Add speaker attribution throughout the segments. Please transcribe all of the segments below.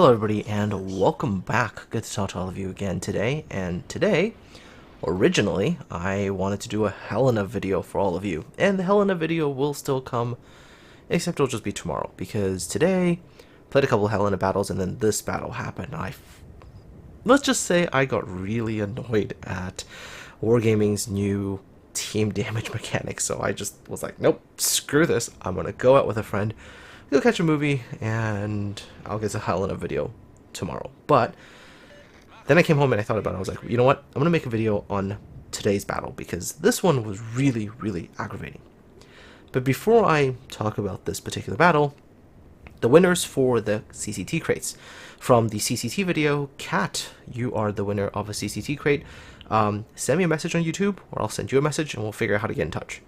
Speaker 1: Hello everybody and welcome back. Good to talk to all of you again today. And today, originally, I wanted to do a Hellena video for all of you. And the Hellena video will still come, except it'll just be tomorrow. Because today, played a couple of Hellena battles and then this battle happened. Let's just say I got really annoyed at Wargaming's new team damage mechanics. So I just was like, nope, screw this. I'm going to go out with a friend, go catch a movie, and I'll get a Hellena video tomorrow. But then I came home and I thought about it. I was like, you know what? I'm going to make a video on today's battle because this one was really, really aggravating. But before I talk about this particular battle, the winners for the CCT crates. From the CCT video, Kat, you are the winner of a CCT crate. Send me a message on YouTube, or I'll send you a message, and we'll figure out how to get in touch.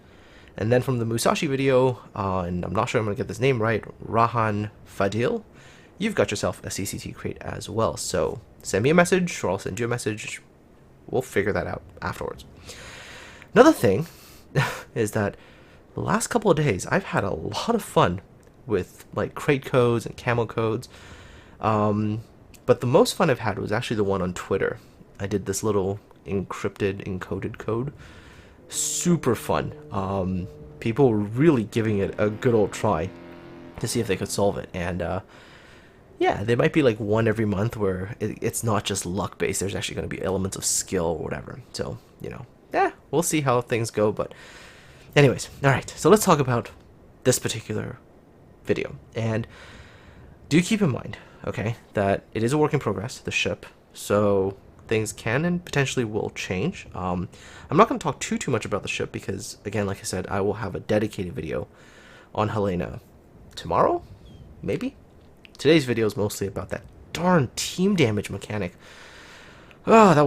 Speaker 1: And then from the Musashi video, and I'm not sure I'm going to get this name right, Rahan Fadil, you've got yourself a CCT crate as well. So send me a message, or I'll send you a message. We'll figure that out afterwards. Another thing is that the last couple of days, I've had a lot of fun with like crate codes and camo codes. But the most fun I've had was actually the one on Twitter. I did this little encoded code. Super fun. People were really giving it a good old try to see if they could solve it. And yeah, there might be like one every month where it's not just luck based. There's actually going to be elements of skill or whatever. So, you know, yeah, we'll see how things go. But anyways, all right. So let's talk about this particular video. And do keep in mind, okay, that it is a work in progress, the ship. So things can and potentially will change. I'm not going to talk too much about the ship because, again, like I said, I will have a dedicated video on Hellena tomorrow, maybe. Today's video is mostly about that darn team damage mechanic. Oh, that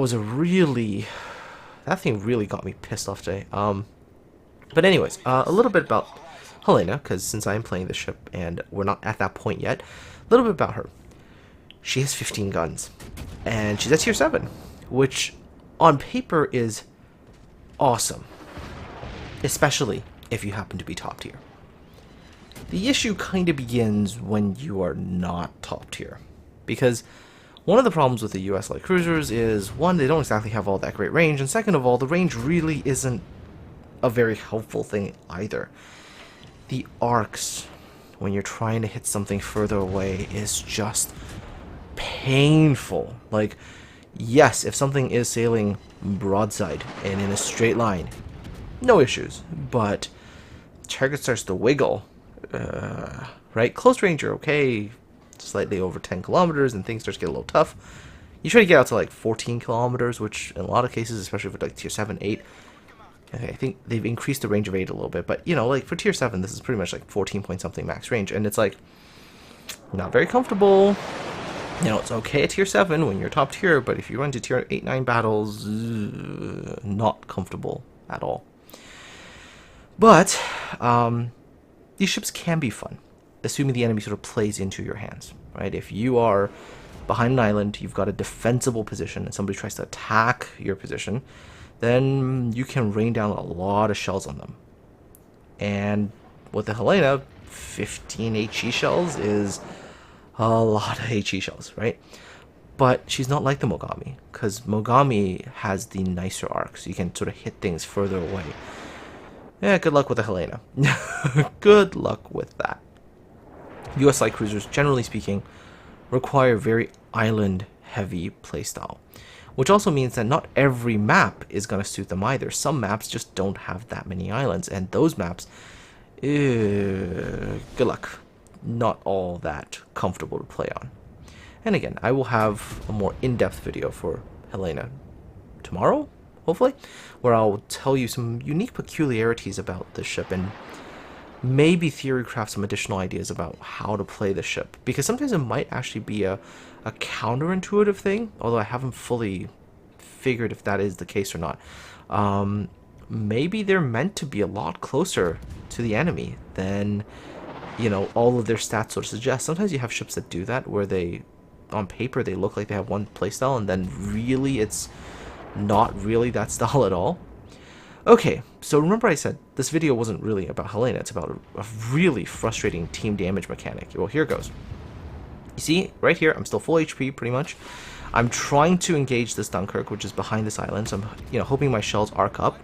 Speaker 1: thing really got me pissed off today. But anyways, a little bit about Hellena, because since I am playing the ship and we're not at that point yet, a little bit about her. She has 15 guns, and she's at tier 7, which on paper is awesome, especially if you happen to be top tier. The issue kind of begins when you are not top tier, because one of the problems with the US light cruisers is, one, they don't exactly have all that great range, and second of all, the range really isn't a very helpful thing either. The arcs, when you're trying to hit something further away, is just painful. Like, yes, if something is sailing broadside and in a straight line, no issues, but target starts to wiggle, right? Close range, you're okay, slightly over 10 kilometers, and things start to get a little tough. You try to get out to like 14 kilometers, which in a lot of cases, especially for like tier 7, 8, okay, I think they've increased the range of 8 a little bit, but you know, like for tier 7, this is pretty much like 14 point something max range, and it's like not very comfortable. You know, it's okay at tier 7 when you're top tier, but if you run to tier 8, 9 battles, not comfortable at all. But these ships can be fun, assuming the enemy sort of plays into your hands, right? If you are behind an island, you've got a defensible position, and somebody tries to attack your position, then you can rain down a lot of shells on them. And with the Hellena, 15 HE shells is a lot of HE shells, right? But she's not like the Mogami, because Mogami has the nicer arcs. You can sort of hit things further away. Yeah, good luck with the Hellena. Good luck with that. US light cruisers, generally speaking, require very island-heavy playstyle, which also means that not every map is going to suit them either. Some maps just don't have that many islands, and those maps, good luck. Not all that comfortable to play on. And again, I will have a more in-depth video for Hellena tomorrow, hopefully, where I'll tell you some unique peculiarities about the ship and maybe theory craft some additional ideas about how to play the ship, because sometimes it might actually be a counterintuitive thing, although I haven't fully figured if that is the case or not. Maybe they're meant to be a lot closer to the enemy than, you know, all of their stats sort of suggest. Sometimes you have ships that do that, where they, on paper, they look like they have one playstyle, and then really it's not really that style at all. Okay, so remember I said this video wasn't really about Hellena, it's about a really frustrating team damage mechanic. Well, here goes. You see, right here, I'm still full HP, pretty much. I'm trying to engage this Dunkirk, which is behind this island, so I'm, hoping my shells arc up.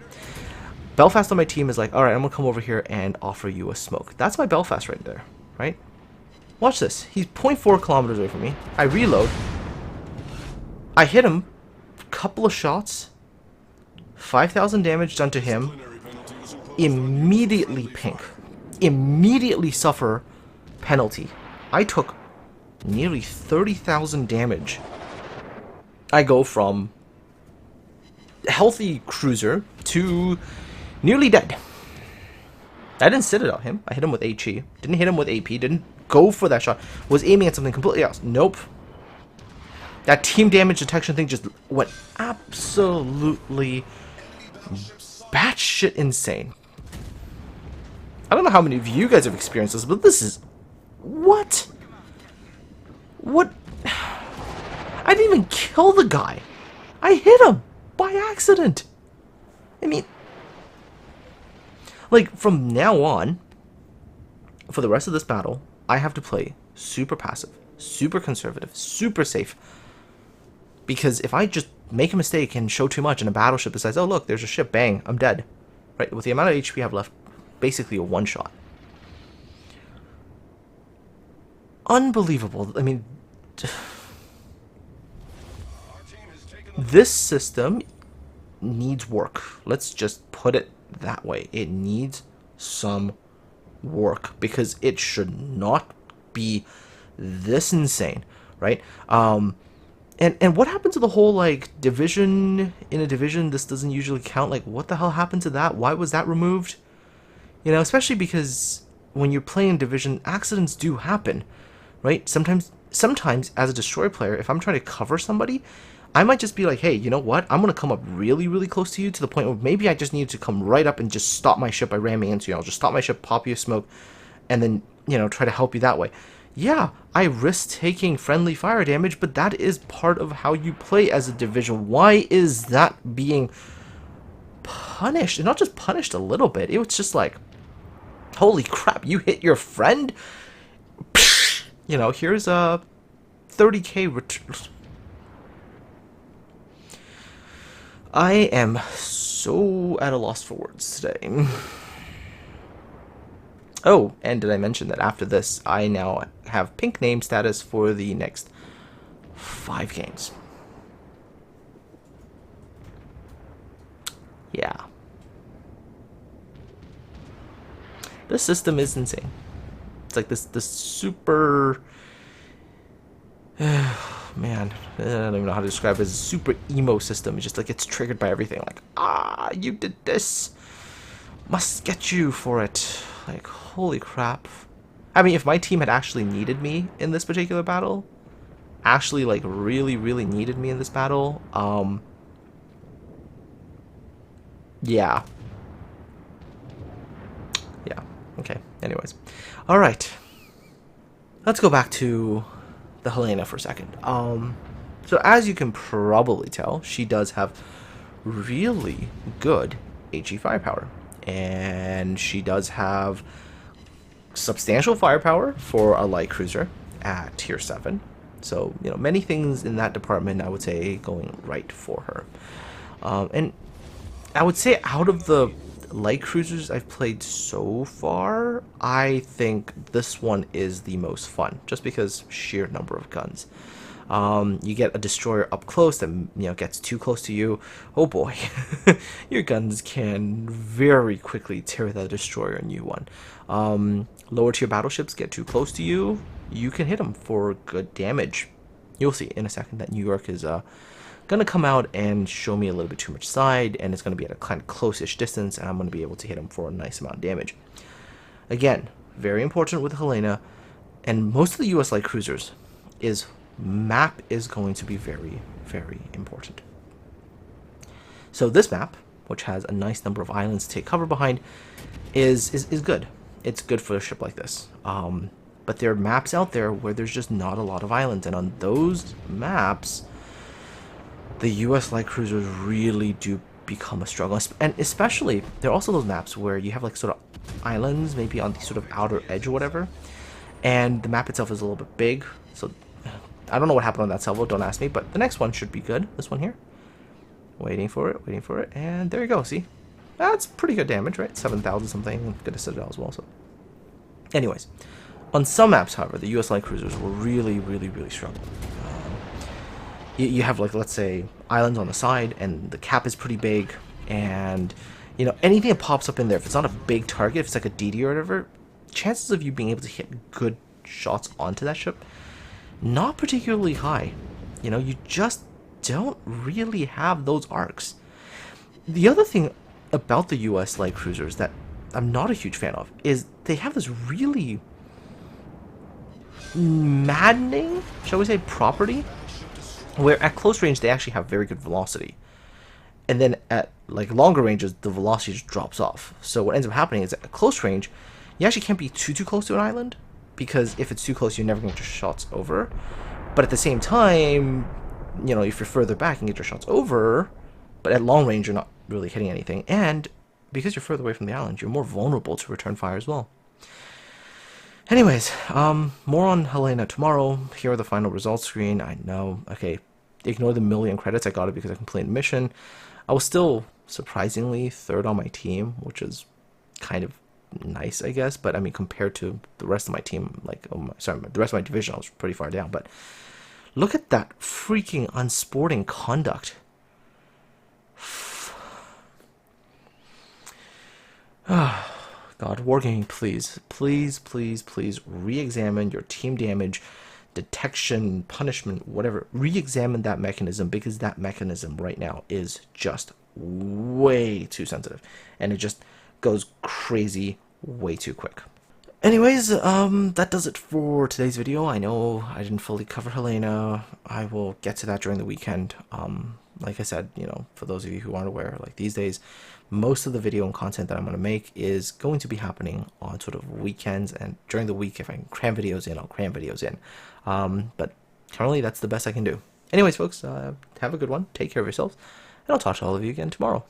Speaker 1: Belfast on my team is like, alright, I'm gonna come over here and offer you a smoke. That's my Belfast right there, right? Watch this. He's 0.4 kilometers away from me. I reload. I hit him. Couple of shots. 5,000 damage done to him. Immediately pink. Immediately suffer penalty. I took nearly 30,000 damage. I go from healthy cruiser to nearly dead. I didn't sit it on him. I hit him with HE. Didn't hit him with AP. Didn't go for that shot. Was aiming at something completely else. Nope. That team damage detection thing just went absolutely batshit insane. I don't know how many of you guys have experienced this, but this is... What? What? I didn't even kill the guy. I hit him by accident. I mean, like, from now on, for the rest of this battle, I have to play super passive, super conservative, super safe. Because if I just make a mistake and show too much and a battleship decides, oh look, there's a ship, bang, I'm dead. Right, with the amount of HP I have left, basically a one-shot. Unbelievable. I mean... This system needs work. Let's just put it that way. It needs some work because it should not be this insane, right? And what happened to the whole, like, division in a division, this doesn't usually count? Like, what the hell happened to that? Why was that removed? You know, especially because when you're playing division, accidents do happen, right? Sometimes as a destroyer player, if I'm trying to cover somebody, I might just be like, hey, you know what? I'm going to come up really, really close to you to the point where maybe I just need to come right up and just stop my ship by ramming into you. I'll just stop my ship, pop you a smoke, and then, try to help you that way. Yeah, I risk taking friendly fire damage, but that is part of how you play as a division. Why is that being punished? And not just punished a little bit. It was just like, holy crap, you hit your friend? Here's a 30k return. I am so at a loss for words today. Oh, and did I mention that after this, I now have pink name status for the next 5 games. Yeah. This system is insane. It's like this super... Man, I don't even know how to describe it. It's a super emo system. It's just like it's triggered by everything. Like, you did this. Must get you for it. Like, holy crap. I mean, if my team had actually needed me in this particular battle, actually, like, really, really needed me in this battle, yeah. Yeah, okay, anyways. Alright. Let's go back to the Hellena for a second. So as you can probably tell, she does have really good HE firepower. And she does have substantial firepower for a light cruiser at tier 7. So, many things in that department, I would say, going right for her. And I would say out of the light cruisers I've played so far, I think this one is the most fun, just because sheer number of guns. You get a destroyer up close that gets too close to you. Oh boy, your guns can very quickly tear that destroyer a new one. Lower tier battleships get too close to you, you can hit them for good damage. You'll see in a second that New York is gonna come out and show me a little bit too much side, and it's gonna be at a kind of close-ish distance, and I'm gonna be able to hit him for a nice amount of damage. Again, very important with Hellena, and most of the US light cruisers, is map is going to be very, very important. So this map, which has a nice number of islands to take cover behind, is good. It's good for a ship like this. But there are maps out there where there's just not a lot of islands, and on those maps, the US light cruisers really do become a struggle. And especially, there are also those maps where you have like sort of islands, maybe on the sort of outer edge or whatever, and the map itself is a little bit big, so I don't know what happened on that salvo, don't ask me, but the next one should be good. This one here. Waiting for it, and there you go, see? That's pretty good damage, right? 7,000 something, good to Citadel as well, so. Anyways, on some maps, however, the US light cruisers were really struggling. You have, like, let's say, islands on the side, and the cap is pretty big, and, you know, anything that pops up in there, if it's not a big target, if it's like a DD or whatever, chances of you being able to hit good shots onto that ship, not particularly high. You know, you just don't really have those arcs. The other thing about the US light cruisers that I'm not a huge fan of is they have this really maddening, shall we say, property where at close range they actually have very good velocity, and then at like longer ranges the velocity just drops off. So what ends up happening is at close range you actually can't be too close to an island, because if it's too close you're never going to get your shots over. But at the same time, you know, if you're further back and get your shots over, but at long range you're not really hitting anything, and because you're further away from the island you're more vulnerable to return fire as well. Anyways, more on Hellena tomorrow. Here are the final results screen. I know, okay, ignore the million credits, I got it because I completed the mission. I was still surprisingly third on my team, which is kind of nice, I guess, but I mean, compared to the rest of my team, like, the rest of my division, I was pretty far down. But look at that freaking unsporting conduct. God, Wargaming, please re-examine your team damage, detection, punishment, whatever. Re-examine that mechanism, because that mechanism right now is just way too sensitive, and it just goes crazy way too quick. Anyways, that does it for today's video. I know I didn't fully cover Hellena. I will get to that during the weekend. Like I said, you know, for those of you who aren't aware, like these days, most of the video and content that I'm going to make is going to be happening on sort of weekends, and during the week, if I can cram videos in, I'll cram videos in. But currently, that's the best I can do. Anyways, folks, have a good one. Take care of yourselves, and I'll talk to all of you again tomorrow.